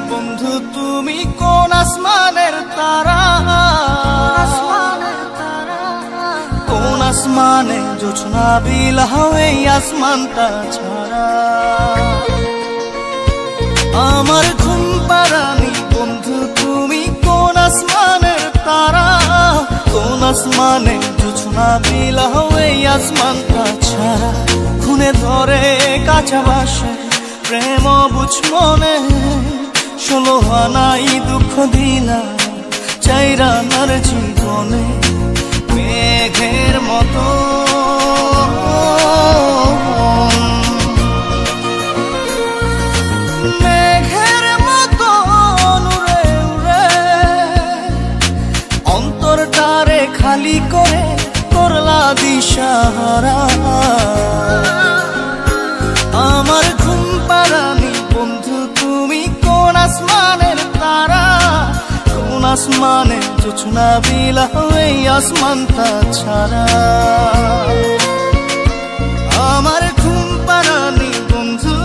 বন্ধু তুমি কোন আসমানের তারা, কোন আসমানে জোছনা বিলাও এই আসমানটা ছাড়া। আমার ঘুম পাড়ানি বন্ধু তুমি কোন আসমানের তারা, কোন আসমানে জোছনা বিলাও এই আসমানটা ছাড়া। খুনে ধরে কাঁচা বাসে প্রেম বুঝ মনে, 16 আনাই দুঃখ দিলা চাইরা নার জীবনে। মেঘের মতো মেঘের মতো উড়ে উড়ে অন্তরটারে খালি করে করলা দিশাহারা। আমার ঘুম পাড়ানি বন্ধু তুমি কোন আসমানের তারা, কোন আসমানে জোছনা বিলাও এই আসমানটা ছাড়া। আমার ঘুম পাড়ানি বন্ধু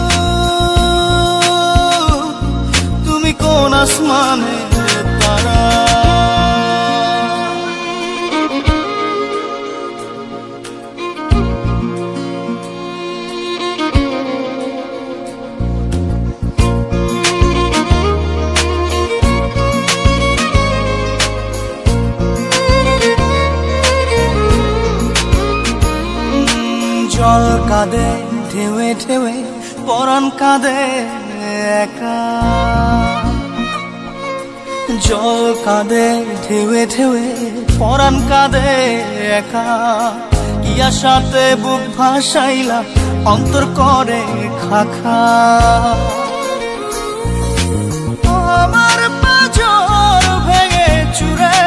তুমি কোন আসমানের তারা। জল কাঁদে ঢেউে ঢেউে পরাণ কাঁদে একা, জল কাঁদে ঢেউে ঢেউে পরাণ কাঁদে একা। কি আশাতে বুক ভাসাইলা অন্তর করে খাখা। আমার পাঁজর ভেঙে চুরে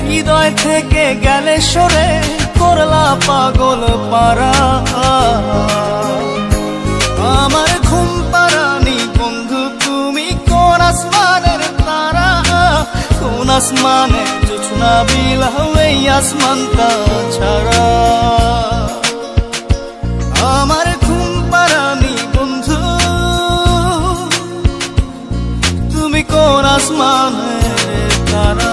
হৃদয় থেকে গেলে সরে করলা পাগল পারা। আমার ঘুম পাড়ানি বন্ধু তুমি কোন আসমানের তারা, কোন আসমানে জোছনা বিলাও এই আসমানটা ছাড়া। আমার ঘুম পাড়ানি বন্ধু তুমি কোন আসমানের তারা।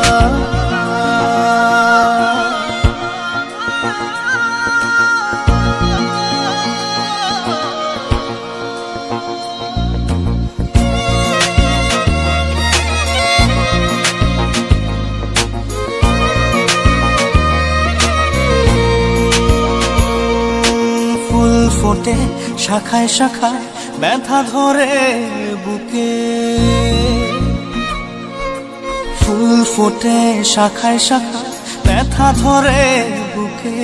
ফোটে শাখায় শাখায় ব্যথা ধরে বুকে, ফুল ফোটে শাখায় শাখায় ব্যথা ধরে বুকে।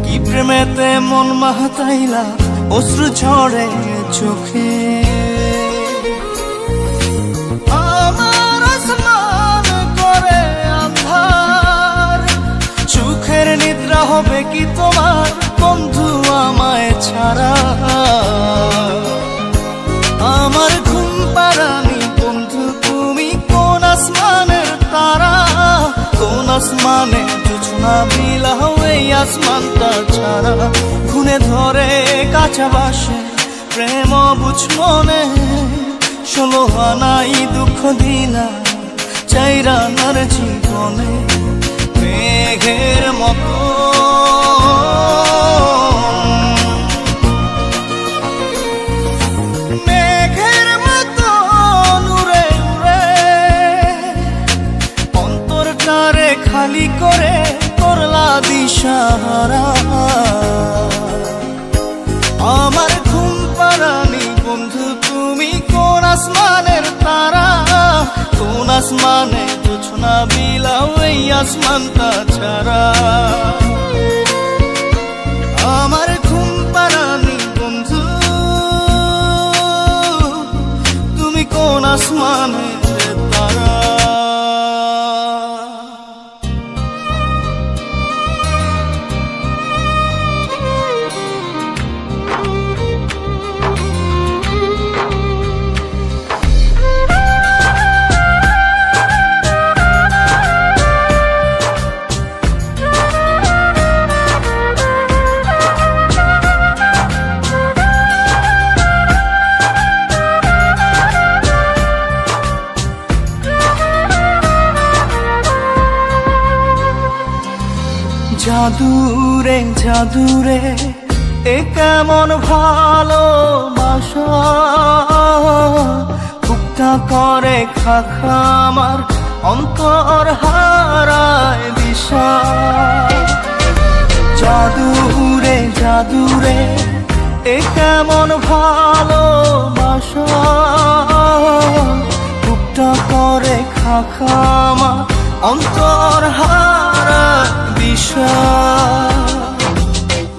কি প্রেমেতে মন মাতাইলা অশ্রু ঝরে চোখে। আমার আসমান করে আন্ধার, চোখের নিদ্রা হবে কি তোমার বন্ধু আমায় ছাড়া। আমার ঘুম পাড়ানি বন্ধু তুমি কোন আসমানের তারা, কোন আসমানে জোছনা বিলাও এই আসমানটা ছাড়া। খুনে ধরে কাঁচা বাসে প্রেম বুঝ মনে, 16 আনাই দুঃখ দিলা চাইরা নার জীবনে। মেঘের মতো মেঘের মতো উড়ে উড়ে অন্তরটারে খালি করে করলা দিশাহারা। আমার ঘুম পাড়ানি বন্ধু তুমি কোন আসমানের তারা, কোন আসমানে জোছনা বিলাও এই আসমানটা ছাড়া। আমার ঘুম পাড়ানি বন্ধু তুমি কোন আসমানের তারা। জাদুরে জাদুরে এ কেমন ভালোবাসা, বুকটা করে খাখা আমার অন্তর হারায় দিশা। জাদুরে জাদুরে এ কেমন ভালোবাসা, বুকটা করে খাখা আমার অন্তর হারায় দিশা।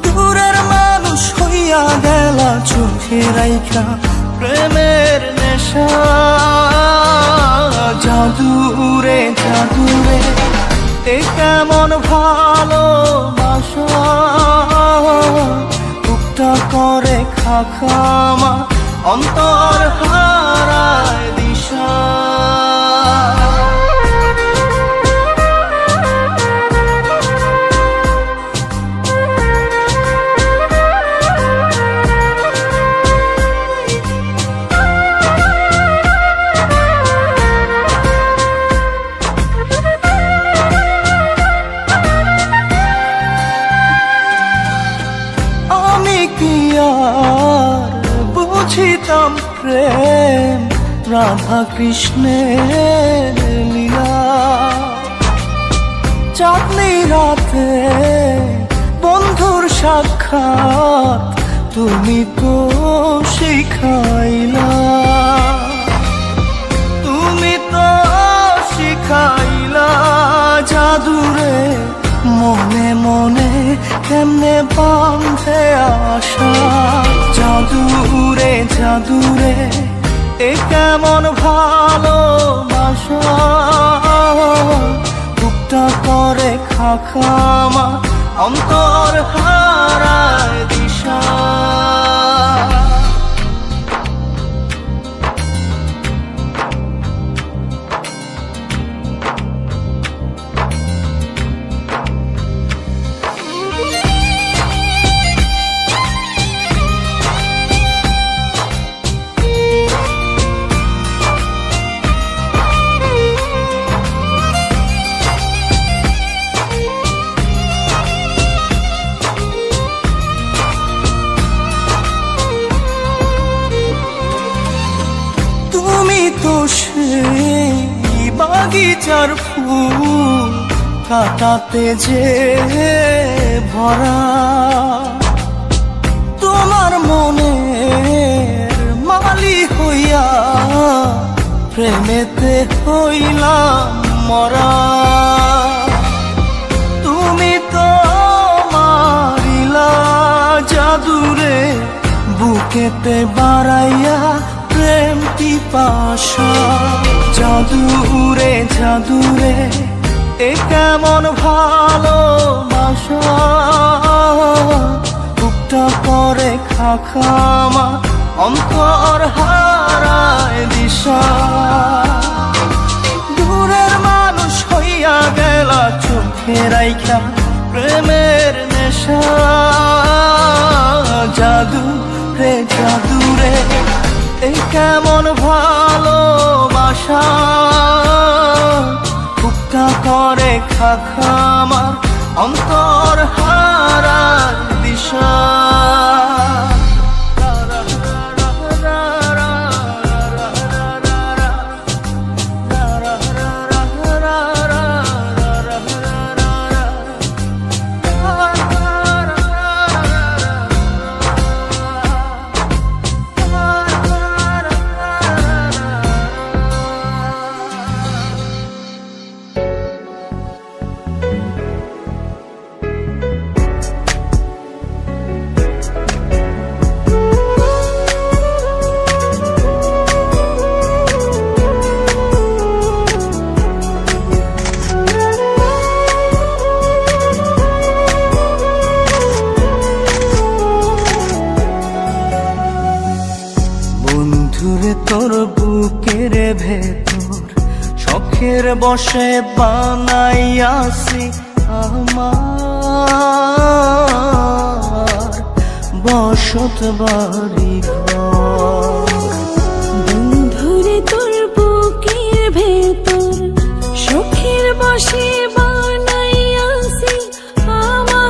দূরের মানুষ হইয়া গেলা চোখে রাইখা প্রেমের নেশা। জাদুরে জাদুরে এ কেমন ভালোবাসা, বুকটা করে খাখা আমার অন্তর হারায় দিশা। বুঝিতাম প্রেম রাধা কৃষ্ণের লীলা, চাঁদনি রাতে বন্ধুর সাক্ষাৎ তুমি তো শিখাইলা, তুমি তো শিখাইলা। জাদুরে মনে মনে কেমনে বাঁধে আশা। জাদুরে জাদুরে এ কেমন ভালোবাসা, বুকটা করে খাখা আমার অন্তর হারায় দিশা। তো সেই বাগিচার ফুল কাটাতে যে ভরা, তোমার মনের মালি হইয়া প্রেমেতে হইলাম মরা। তুমি তো মারিলা জাদুরে বুকেতে বাড়াইয়া প্রেম পিপাসা। জাদুরে জাদুরে এ কেমন ভালোবাসা, বুকটা করে খাখা আমার অন্তর হারায় দিশা। দূরের মানুষ হইয়া গেলা চোখে রাইখা প্রেমের নেশা। জাদুরে জাদুরে এ কেমন ভালোবাসা, বুকটা করে খাখা আমার অন্তর হারায় দিশা। বন্ধুরে তোর বুকের ভেতর শখের বসে বানাইয়াছি আমার বসত বাড়ি ঘর। বন্ধুরে তোর বুকের ভেতর শখের বসে বানাইয়াছি আমার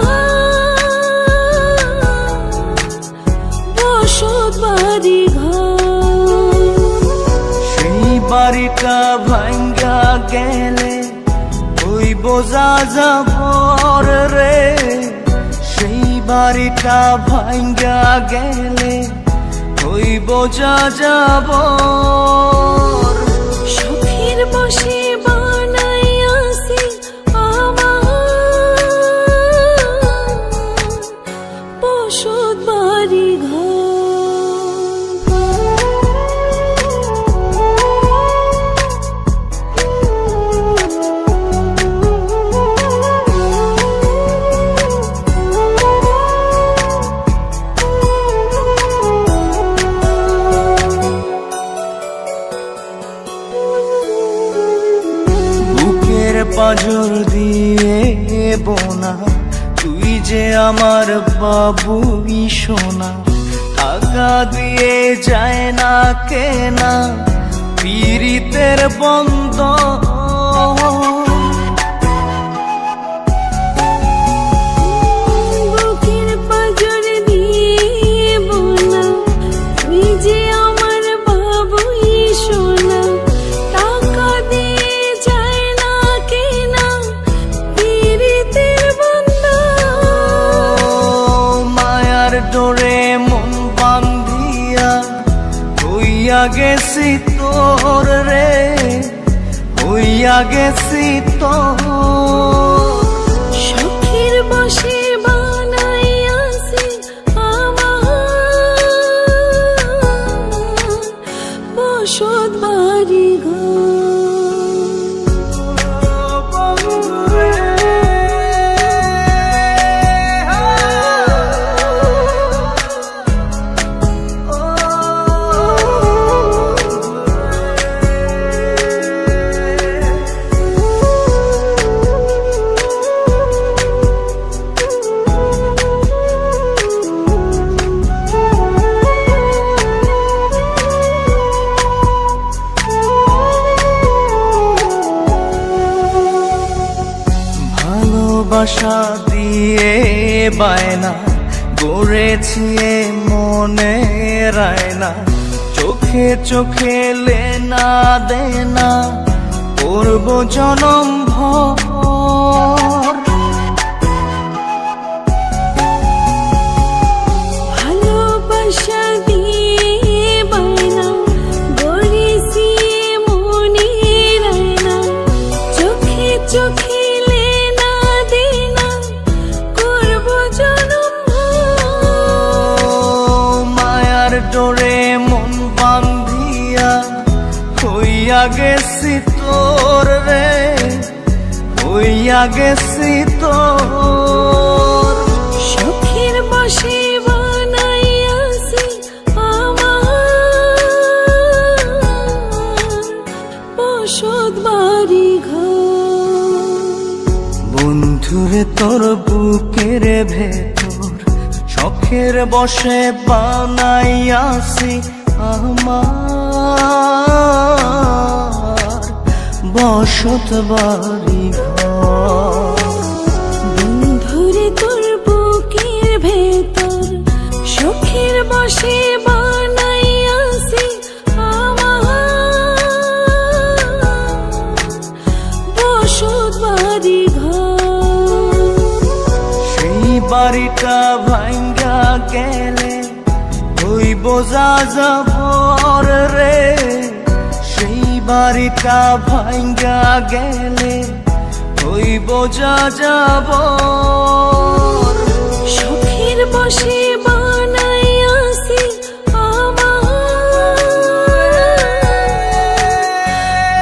বাড়ি ঘর। সেই বাড়িটা ভাঙ্গা গেলে ওই বোঝা যাবর রে, সেই বাড়িটা ভাঙ্গা গেলে ওই বোঝা যাবর। শখের বসে বানাইয়াছি আমার বসত বাড়ি ঘর। পাঁজর দিয়ে বোনা তুই যে আমার বাবুই সোনা, টাকা দিয়ে যায় না কেনা পীড়িতের বন্ধ। বুকের পাঁজর দিয়ে বোনা তুই যে আমার বাবুই সোনা, টাকা দিয়ে যায় না কেনা পীড়িতের বন্ধন। মায়ার ডোরে মন বান্ধিয়া হইয়া গেছি তোর রে, হইয়া গেছি তোর। শখের বসে বানাইয়াছি আমার বসত বাড়ি ঘর। ভালোবাসা দিয়ে বায়না গড়েছি এ মনে রায়না, চোখে চোখে লেনা দেনা করব জনম ভর। ভালোবাসা দিয়ে বায়না গড়েছি মনে রায়না, চোখে চোখে লেনা দেনা করব জনম ভর। মায়ার ডোরে মন বান্ধিয়া হইয়া গেছি তোর রে, হইয়া গেছি তোর। শখের বসে বানাইয়াছি আমার বসত বাড়ি ঘর। বন্ধুরে তোর বুকের ভেতর শখের বসে বানাইয়াছি আমার বসত বাড়ি ঘর। বন্ধুরে তোর বুকের ভেতর শখের বসে বানাইয়াছি আমার বসত বাড়ি ঘর। সেই বাড়িটা ভাঙ্গা গেলে ওই বোঝা যাবর রে, সেই বাড়িটা ভাঙ্গা গেলে ওই বোঝা যাবর। শখের বসে বানাইয়াছি আমার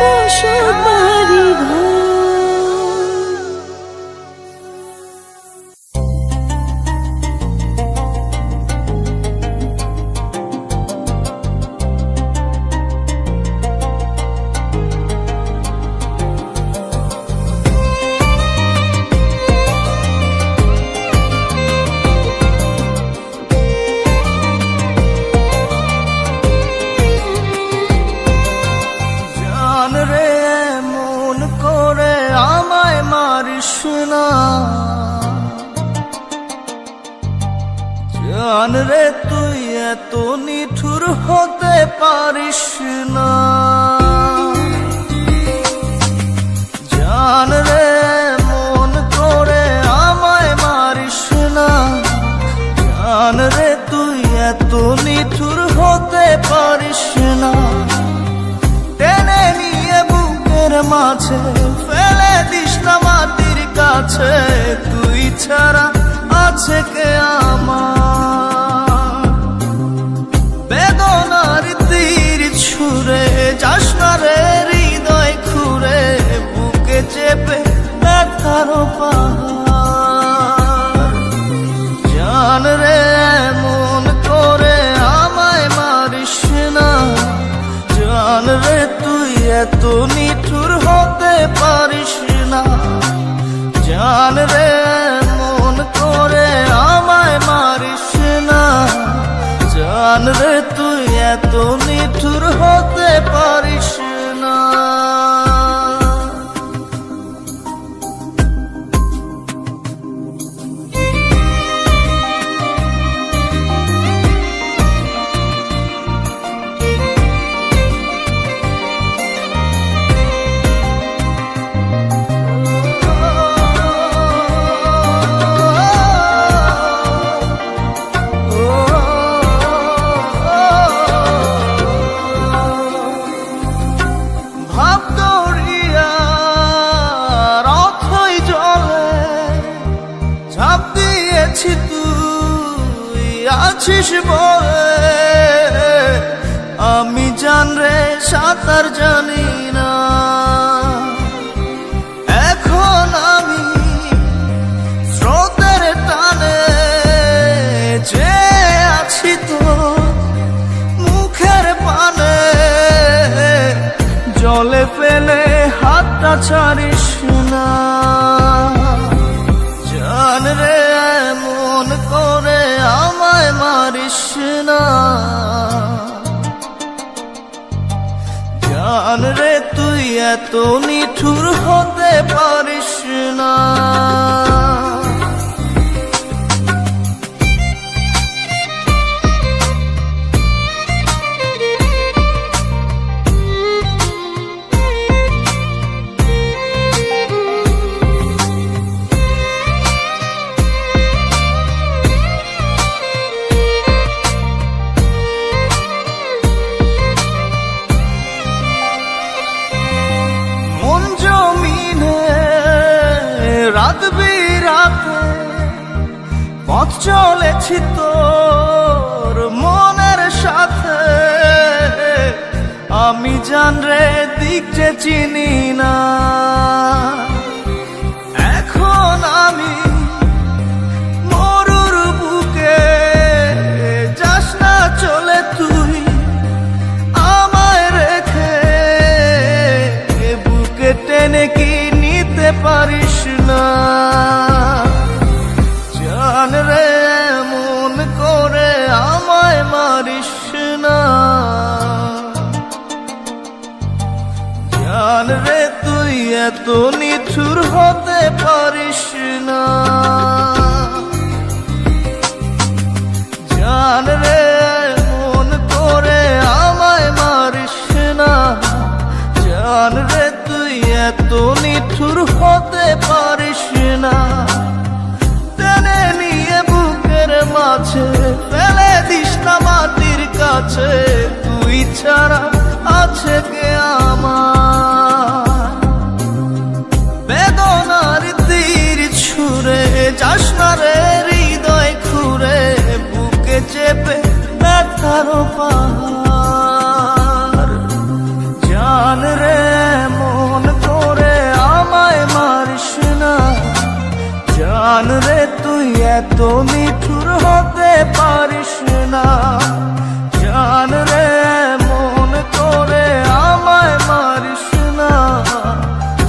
বসত বাড়ি ঘর। জান রে তুই এত নিঠুর হতে পারিস না। জান রে মন করে আমায় মারিস না। জান রে তুই এত নিঠুর হতে পারিস না। টেনে নিয়ে বুকের মাঝে ফেলে দিস না মাটির কাছে। তুই ছাড়া আছে কে আমার? বেদনার তীর ছুঁড়ে যাস না রে হৃদয় খুঁড়ে। বুকে চেপে ব্যথার পাহাড়। জান রে মন করে আমায় মারিস না। জান রে তুই এত নিঠুর হতে পারিস না। জান রে মন করে আমায় মারিস না। জান রে তুই এত নিঠুর হতে পারিস না। ঝাঁপ দিয়েছি তুই আছিস বলে। আমি জান রে সাঁতার জানি না। এখন আমি স্রোতের টানে যে আছি তো মুখের পানে। জলে ফেলে হাতটা ছাড়িস না। জান রে মন করে আমায় মারিস না। জান রে তুই এত নিঠুর হতে পারিস না। রাত বিরাতে পথ চলেছি তোর মনের সাথে। আমি জান রে দিক যে চিনি না। এখন আমি মরুর বুকে। যাস না চলে তুই আমায় রেখে। বুকে টেনে কি নিতে পারিস না। জান রে মন করে আমায় মারিস না। জান রে তুই এত নিঠুর হতে পারিস না। জান রে মন করে আমায় মারিস না। জান রে তুই এত নিঠুর হতে পারিস না। টেনে নিয়ে বুকের মাঝে ফেলে দিস না মাটির কাছে। তুই ছাড়া আছে কে আমার? বেদনার তীর ছুঁড়ে যাস না রে হৃদয় খুঁড়ে। বুকে চেপে ব্যথার পাহাড়। জান রে মন করে আমায় মারিস না। জান রে তুই এত নিঠুর হতে পারিস না। জান রে মন করে আমায় মারিস না।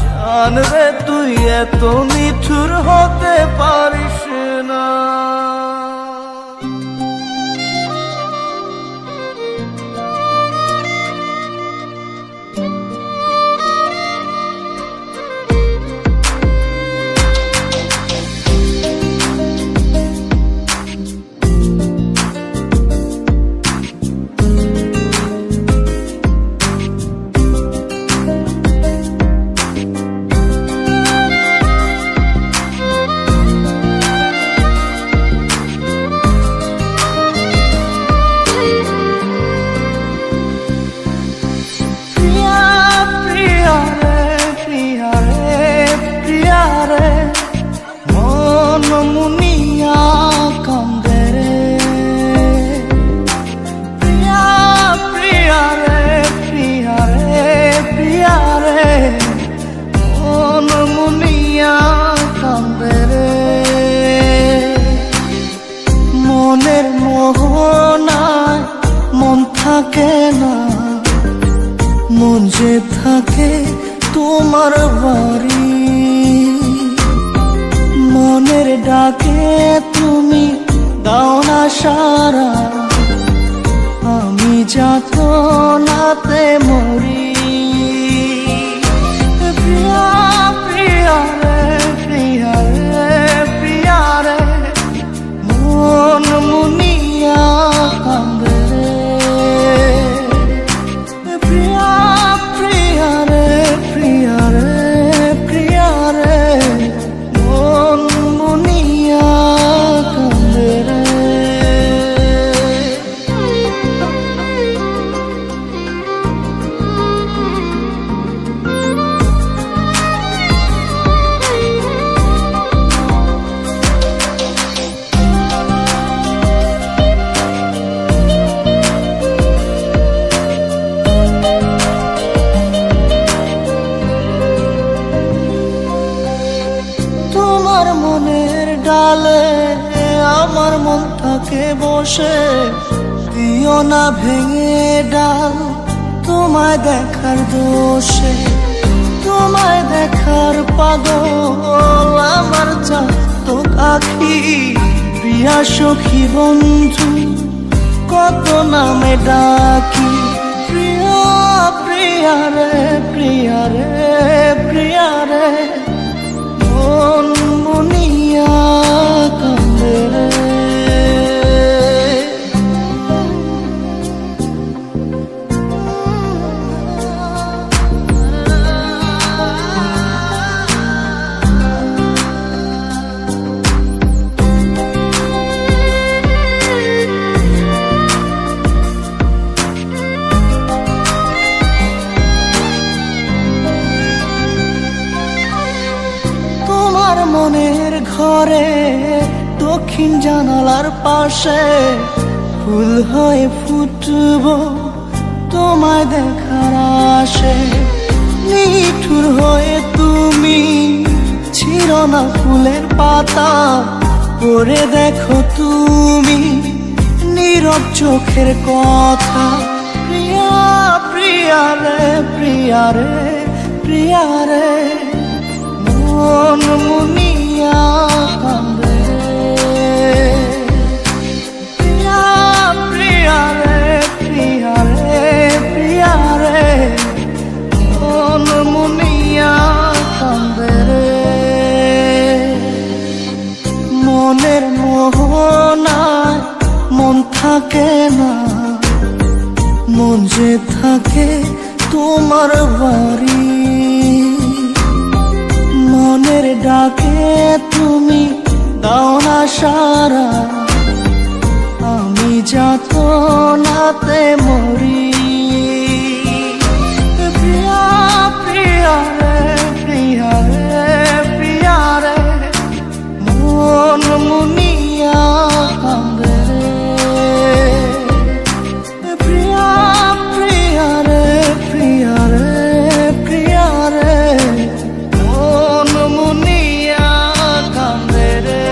জান রে তুই এত নিঠুর হতে পারিস না। থাকে না, মন যে থাকে তোমার বাড়ি। মনের ডাকে তুমি দাও না সারা, আমি যাতনাতে মরি। প্রিয়া প্রিয়া রে, প্রিয়া রে, প্রিয়া রে, মন মুনিয়া কান্দে রে। প্রিয়া প্রিয়া রে, প্রিয়া রে, প্রিয়া রে, মন মুনিয়া কান্দে রে। তোমার মনের ডালে আমার মন থাকে বসে, দিও না ভেঙে ডাল তোমায় দেখার দোষে। তোমায় দেখার পাগল আমার চাতক আখি। প্রিয়া সখী বন্ধু কত নামে ডাকি। প্রিয়া প্রিয়া রে, প্রিয়া রে, প্রিয়া রে, মন মুনিয়া কান্দে রে। তোমার মনের ঘরে দক্ষিণ জানালার পাশে ফুল হয়ে ফুটব তোমায় দেখার আশে। নিঠুর হয়ে তুমি ছিল না ফুলের পাতা, পড়ে দেখো তুমি নীরব চোখের কথা। প্রিয়া প্রিয়া রে, প্রিয়া রে, প্রিয়া রে, মন মুনিয়া কান্দে রে। প্রিয়া প্রিয়া রে, প্রিয়া রে, প্রিয়া রে, মন মুনিয়া কান্দে রে। মনের মোহনায় মন থাকে না, মন যে থাকে তোমার বাড়ি। মনের ডাকে তুমি দাও না সারা, আমি যাতনাতে মরি। প্রিয়া প্রিয়া রে, প্রিয়া রে, প্রিয়া রে, মন মুনিয়া কান্দে রে। প্রিয়া প্রিয়া রে, প্রিয়া রে, প্রিয়া রে, মন মুনিয়া কান্দে রে।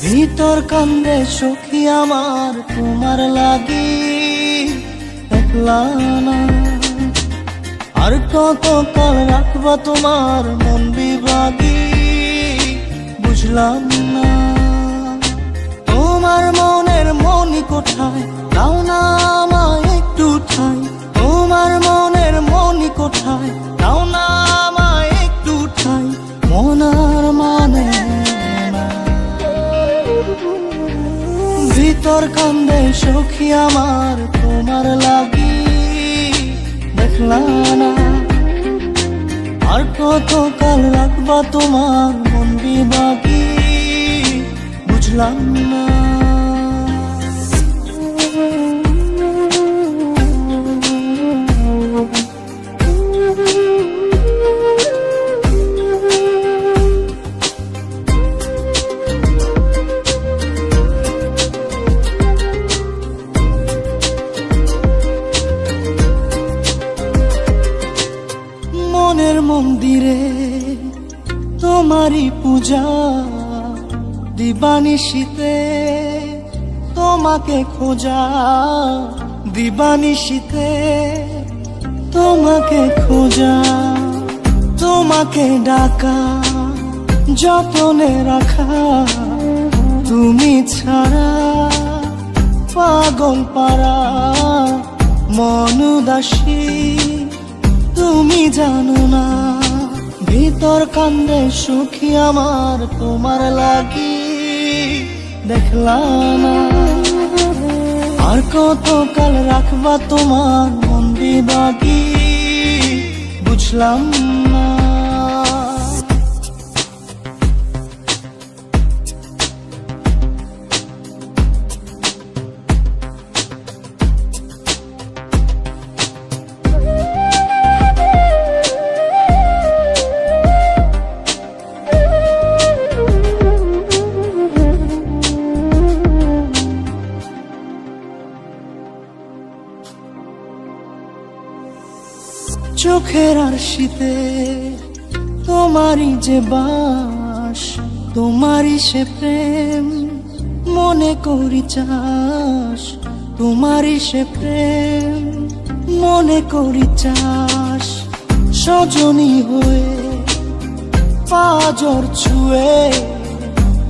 ভিতর কান্দে সখী আমার তোমার লাগি, একলা না আর কত কাল রাখবা তোমার মন বিভাগী। বুঝলাম না তোমার মনের মনি কোথায়, দাও না আমায় একটু ঠাই। তোমার মনের মনি কোথায়, দাও না আমায় একটু ঠাই। মনার মানে ভিতর কান্দে সখী আমার তোমার লাগি, দেখলা না আর কত কাল রাখবা তোমার মন বিভাগী, বুঝলাম না। মনের মন্দিরে তোমারই পূজা, দিবানিশীতে তোমাকে খোঁজা, দিবানিশীতে তোমাকে খোঁজা, তোমাকে ডাকা, যতনে রাখা, তুমি ছাড়া পাগল পারা মন উদাসী, তুমি জানো না ভিতর কান্দে সুখী আমার তোমার লাগি, দেখলাম না। আর কত কাল রাখবা তোমার মন বিভাগী, বুঝলাম না। চোখের আরশিতে তোমারই যে বাস, তোমারই সে প্রেম মনে করি চাস, তোমারই সে প্রেম মনে করি চাস। সজনী হয়ে পাজর ছুঁয়ে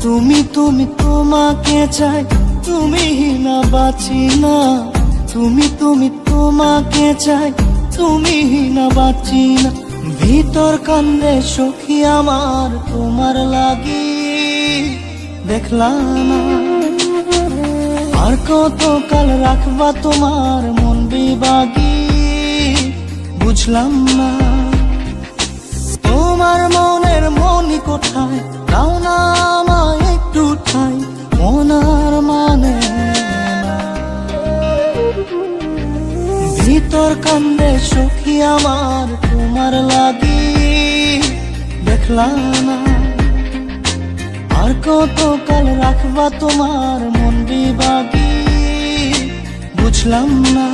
তুমি তুমি তোমাকে চাই, তুমি না বাঁচি না, তুমি তুমি তোমাকে চাই, তুমি না বাঁচি না। ভিতর কান্দে সখী আমার তোমার লাগি, দেখলাম না। আর কত কাল রাখবা তোমার মন বিভাগী, বুঝলাম না। তোমার মনের মনি কোঠায়, দাও না আমায় একটু ঠাই, মনার মানে ভিতর কান্দে সখী আমার তোমার লাগি, দেখলাম না। আর কত কাল রাখবা তোমার মন বিভাগী, বুঝলাম না।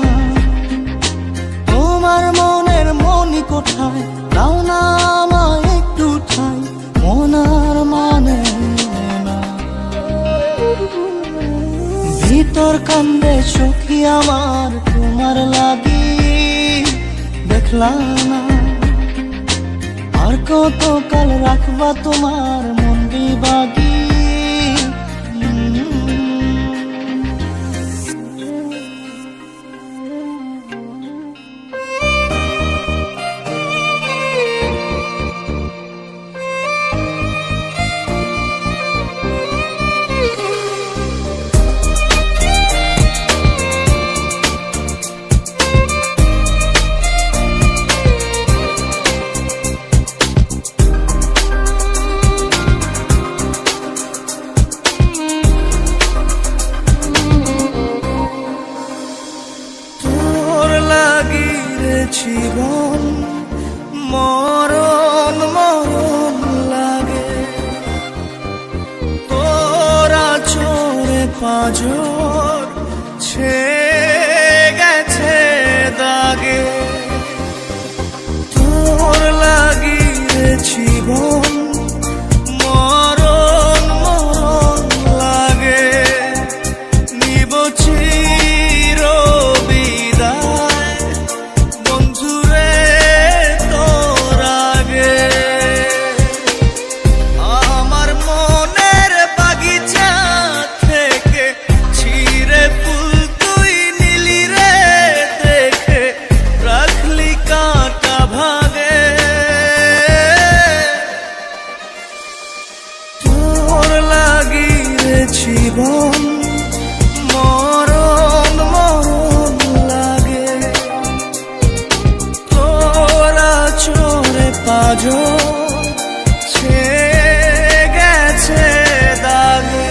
তোমার মনের মনি কোঠায়, দাও না আমায় একটু ঠাই, মনার মানে না। ভিতর কান্দে সখী আমার তোমার লাগি, দেখলাম না। আর কত কাল রাখবা তোমার মন বিভাগী। জীবন মরণ মরণ লাগে, তোরা চোরে পাঁজর ছে গেছে দাগে। তোর লাগি রে জীবন মরণ মরণ লাগে, নিব চির জীবন মরণ মরণ লাগে, তোরা চোরে পা পাঁজর ছেয়ে গেছে দাগে।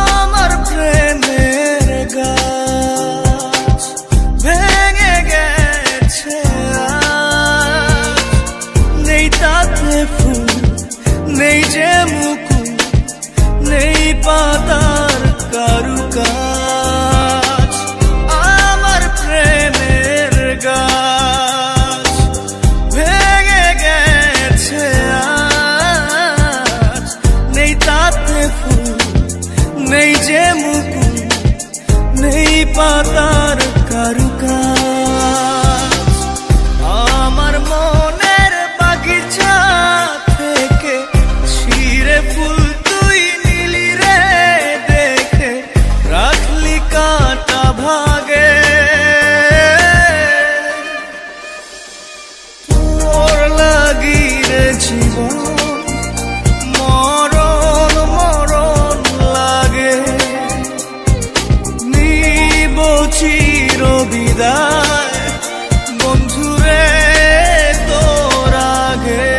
আমার প্রেমের গাছ ভেঙে গেছে আজ, নেই তাতে ফুল, নেই যে মুকুল, নেই পাতার কারুকাজ। আমার প্রেমের গাছ ভেঙে গেছে আজ, নেই তাতে ফুল, নেই যে মুকুল, নেই পাতার কারুকাজ। আমার মনের বাগিচা থেকে ছিঁড়ে ফুল তুই নিলি রে দেখে, রাখলি কাঁটা ভাগে। তোর লাগি রে জীবন মরণ মরণ লাগে, নিব চির বিদায় বন্ধুরে তোর আগে।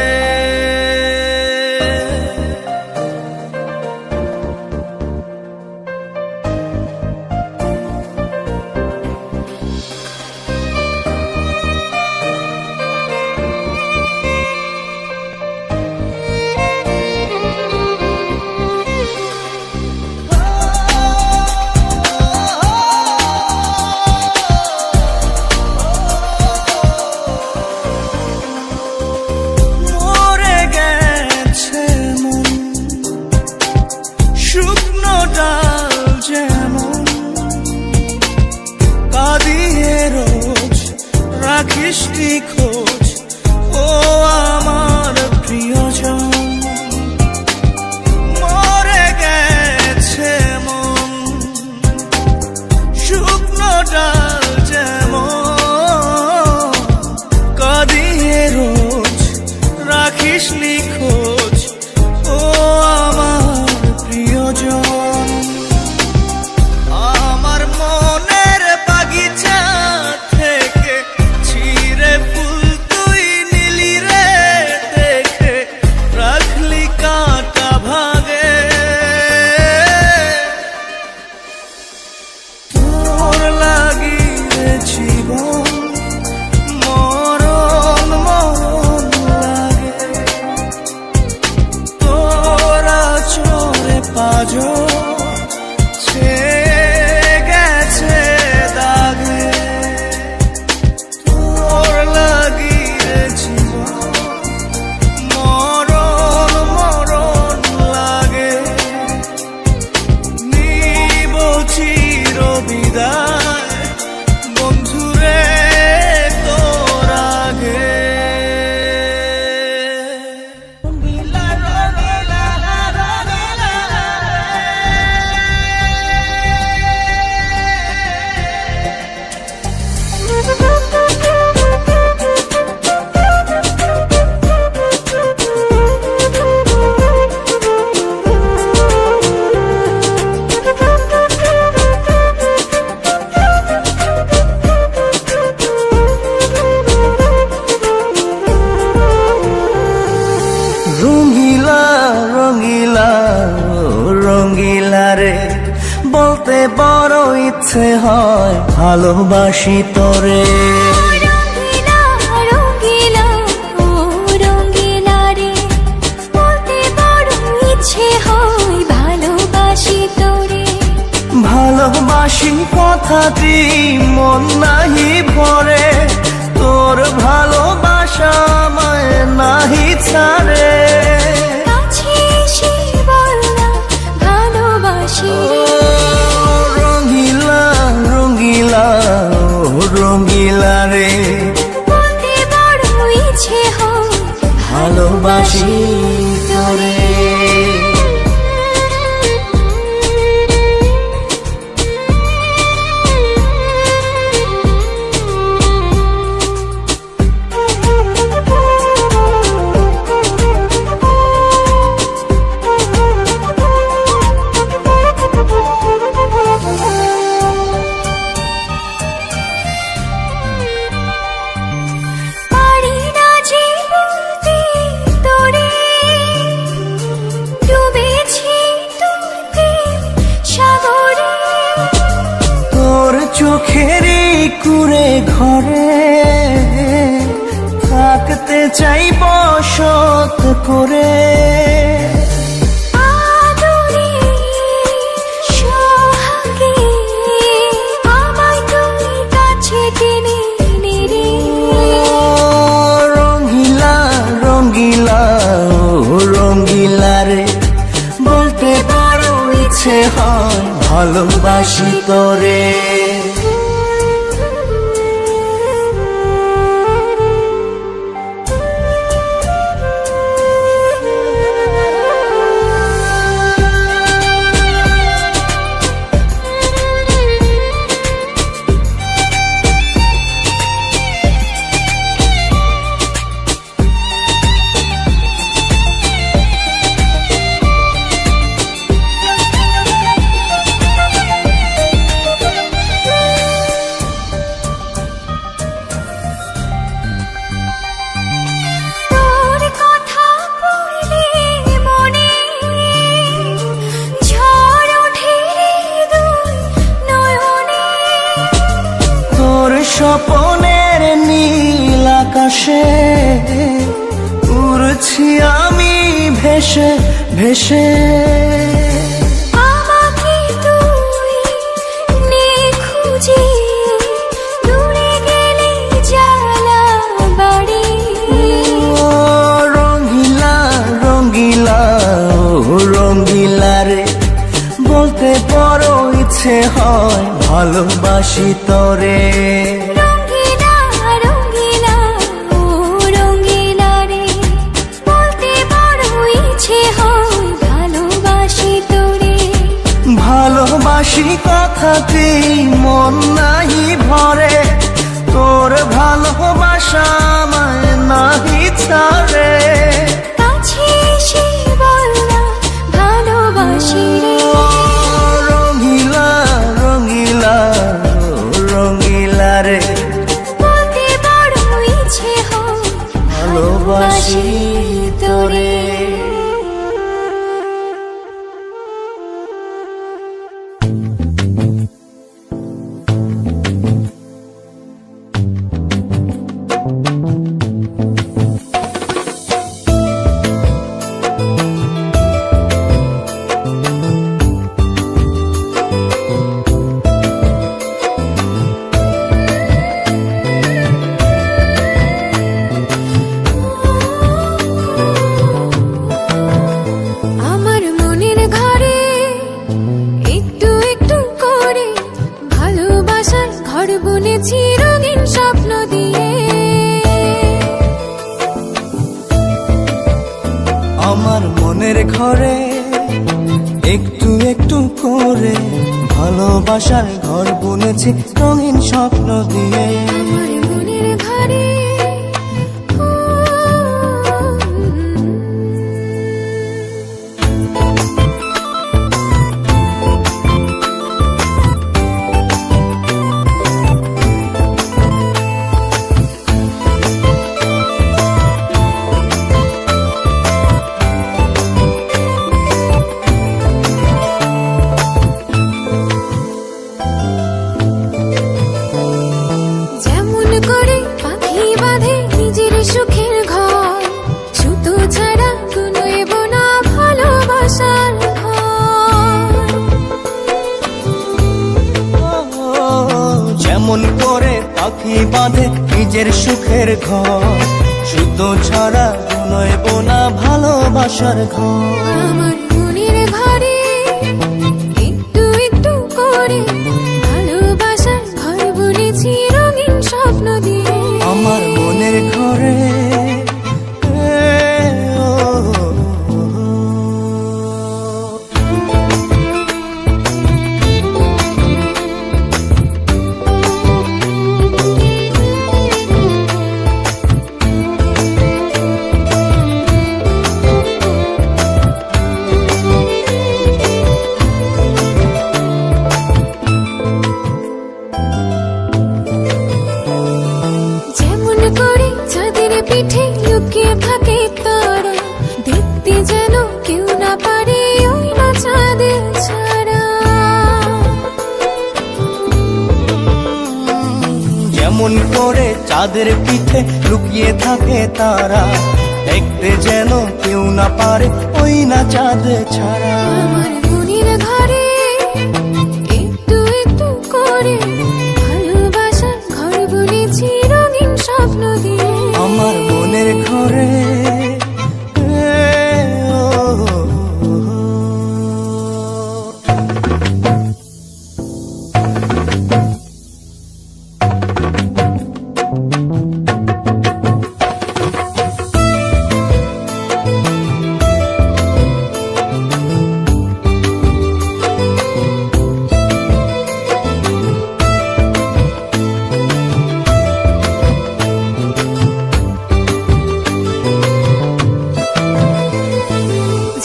মরে গেছে মন শুকনো ডাল যেমন, কাঁদিয়ে রোজ রাখিস নি খোঁজ ও আমার প্রিয়জন। মরে গেছে মন শুকনো ডাল যেমন, কাঁদিয়ে রোজ রাখিস নি খোঁজ ও আমার প্রিয়জন। আমার মনের বাগিচা থেকে ছিঁড়ে ফুল তুই নিলি রে দেখে, রাখলি কাঁটা ভাগে। তোর লাগি রে জীবন মরণ মরণ লাগে, তোরা চোরে পাঁজর ছেয়ে গেছে দাগে। তোর লাগি রে জীবন মরণ মরণ লাগে, নিব চির বিদায় বন্ধুরে তোর আগে। রঙ্গিলা রঙ্গিলা রঙ্গিলা রে, বলতে বড় ইচ্ছে হয় ভালোবাসি তোরে। রঙ্গিলা রঙ্গিলা ও রঙ্গিলা রে, বলতে বড় ইচ্ছে হয় ভালোবাসি তোরে। ভালোবাসি কথাটি মন নাহি ভরে, তোর ভালোবাসা আমায় নাহি ছাড়ে। কাছে এসে বল না ভালোবাসি রে। রঙ্গিলা রঙ্গিলা রঙ্গিলা রে, বলতে বড় ইচ্ছে হয় ভালোবাসি তোরে। কুড়ে ঘরে থাকতে চাই বসত করে। আদরে সোহাগে আমায় তুমি কাছে টেনে নে রে। রঙ্গিলা রঙ্গিলা ও রঙ্গিলা রে, বলতে বড় ইচ্ছে হয় ভালোবাসি তোরে। তোর কথা পড়লে মনে ঝড় ওঠে রে দুই নয়নে। তোর স্বপনের নীল আকাশে উড়ছি আমি ভেসে ভেসে। আমাকে তুই নে খুঁজে দূরে গেলে জ্বালা বাড়ি। ও রঙ্গিলা রঙ্গিলা ও রঙ্গিলা রে, বলতে বড় ইচ্ছে হয় ভালোবাসি তোরে। রঙ্গিলা রঙ্গিলা ও রঙ্গিলা রে, বলতে বড় ইচ্ছে হয় ভালোবাসি তোরে। ভালোবাসি কথাতেই মন নাহি ভরে, তোর ভালোবাসা আমায় নাহি ছাড়ে। কাছে এসে বল না ভালোবাসি রে। ও রঙ্গিলা রঙ্গিলা ও রঙ্গিলা রে, বলতে বড় ইচ্ছে হয় ভালোবাসি তোরে। আমার মনের ঘরে একটু একটু করে ভালোবাসার ঘর বুনেছি রঙিন স্বপ্ন দিয়ে। আমার মনের ঘরে একটু একটু করে ভালোবাসার ঘর বুনেছি রঙিন স্বপ্ন দিয়ে। আমার মনের ঘরে যেমন করে পাখি বাঁধে নিজের সুখের ঘর, সুতো ছাড়া কোনো এবো না ভালোবাসার ঘর। যেমন করে পাখি বাঁধে নিজের সুখের ঘর, সুতো ছাড়া নয় বোনা ভালোবাসার ঘর। আমার মনের ঘরে একটু একটু করে ভালোবাসার ঘর বুনেছি রঙিন স্বপ্ন দিয়ে। আমার মনের ঘরে করে চাঁদের পিঠে লুকিয়ে থাকে তারা, দেখতে যেন কেউ না পারে ওই না চাঁদ ছাড়া। আমার মনের ঘরে একটু একটু করে ভালোবাসার ঘর বুনেছি রঙিন স্বপ্ন দিয়ে। আমার মনের ঘরে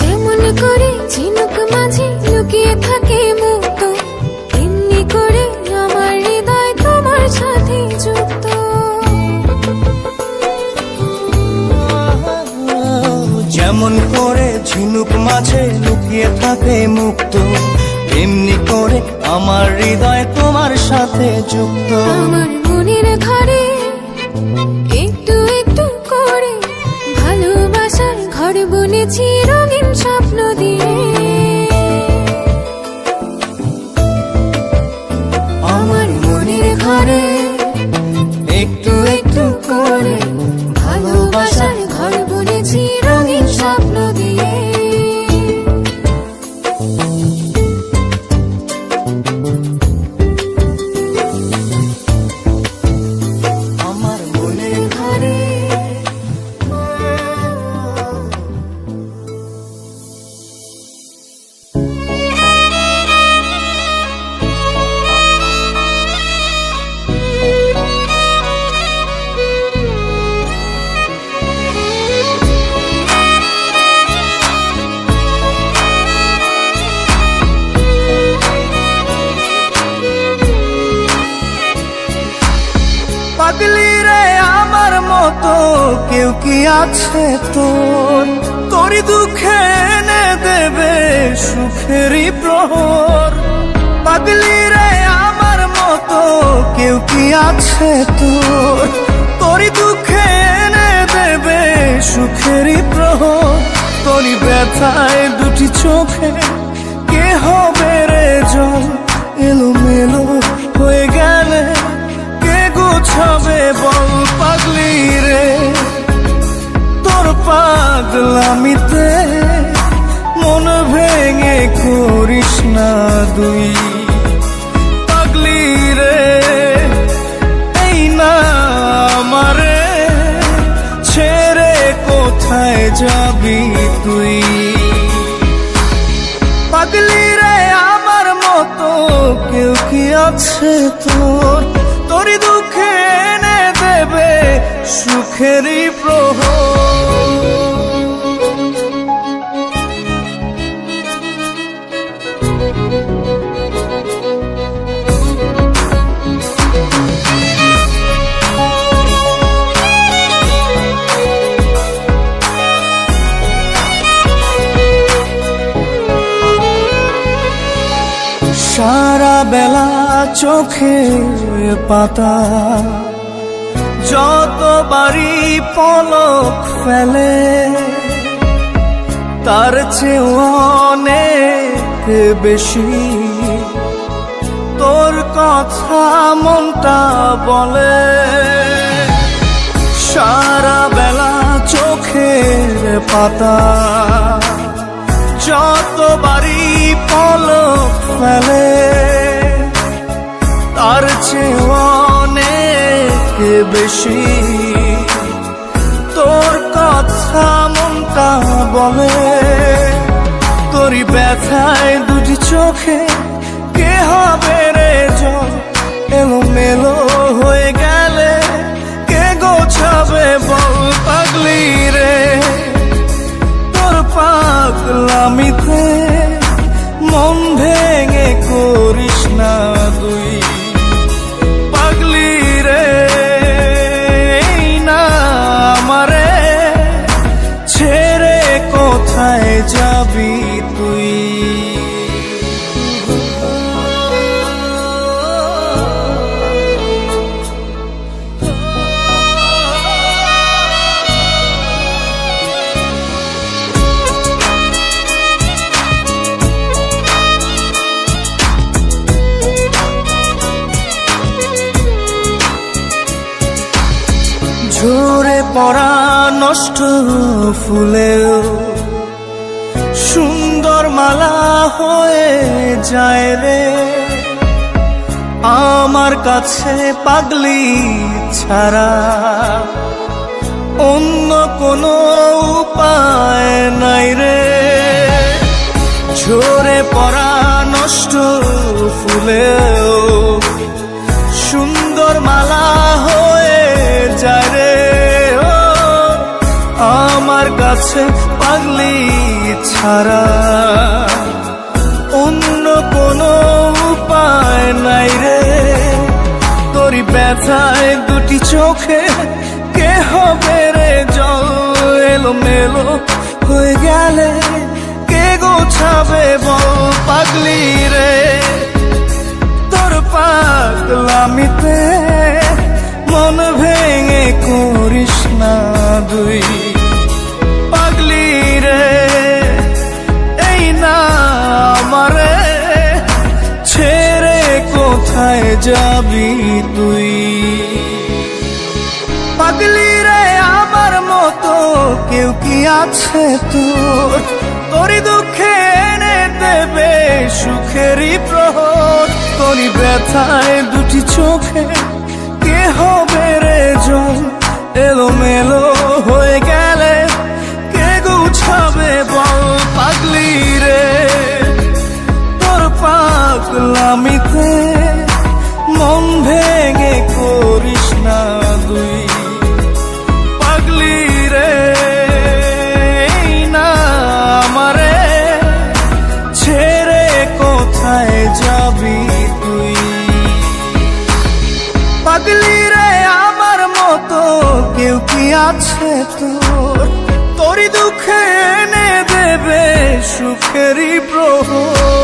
যেমন করে ঝিনুক মাঝে লুকিয়ে থাকে মুক্ত, তেমনি করে আমার হৃদয় তোমার সাথে যুক্ত। যেমন করে ঝিনুক মাঝে লুকিয়ে থাকে মুক্ত, তেমনি করে আমার হৃদয় তোমার সাথে যুক্ত। আমার মনের ঘরে একটু একটু করে ভালোবাসার ঘর বুনেছি রঙিন স্বপ্ন দিয়ে। আমার মনের ঘরে একটু একটু করে ভালোবাসার ঘর বুনেছি রঙিন স্বপ্ন দিয়ে। আমার মনের ঘরে পাগলি রে আমার মতো কেউ কি আছে তোর, তোরই দুঃখে এনে দেবে সুখেরই প্রহর। পাগলি রে আমার মতো কেউ কি আছে তোর, তোরই দুঃখে এনে দেবে সুখেরই প্রহর। তোরই ব্যথায় দুটি চোখে কে হবে রে জল, এলোমেলো হয়ে গেলে কে গোছাবে বল। পাগলি রে তোর পাগলামিতে মন ভেঙে করিস না দুই। পাগলি রে এই না আমারে ছেড়ে কোথায় যাবি তুই। পাগলি রে আমার মতো কেউ কি আছে তোর, তোরই দুঃখে এনে দেবে সুখেরই প্রহর। সারা বেলা চোখের পাতা যতবারই পলক ফেলে, তার চেয়ে অনেক বেশি তোর কথা মনটা বলে। সারা বেলা চোখের পাতা যতবারই পলক ফেলে, তার চেয়ে অনেক বেশি তোর কথা মনটা বলে। তোরই ব্যথায় দুটি চোখে কে হবে রে জল, এলোমেলো হয়ে গেলে কে গোছাবে বল। পাগলি রে তোর পাগলামিতে মন ভেঙে করিস না দুই। পাগলি রে এই না আমারে ছেড়ে কোথায় যাবি তুই। পরা নষ্ট ফুলেও সুন্দর মালা হয়ে যায় রে আমার কাছে পাগলি ছাড়া অন্য কোনো উপায় নাই রে ঝরে পড়া নষ্ট ফুলেও সুন্দর মালা হয়ে যায় রে ও আমার কাছে পাগলি ছাড়া অন্য কোনো উপায় নাই রে তোরি ব্যথায় দুটি চোখে কে হবে রে জল এলো মেলো হয়ে গেলে কে গোছাবে বল পাগলি রে তোর পাগলামিতে মন ভেঙে করিস না দুই পাগলি রে এই না আমারে ছেড়ে কোথায় যাবি তুই পাগলি রে আমার মতো কেউ কি আছে তোর তোরই দুঃখে এনে দেবে সুখেরই প্রহর তোরই ব্যথায় দুটি চোখে কে হবে রে জল এলো মেলো হয়ে গেলে কে গুছাবে বল পাগলি রে তোর পাগলামিতে মন ভেঙে করিস না দুই পাগলি রে এই না আমারে ছেড়ে কোথায় যাবি তুই পাগলি রে আমার মতো কেউ কি আছে তোর তোরই দুঃখে এনে দেবে সুখেরই প্রহর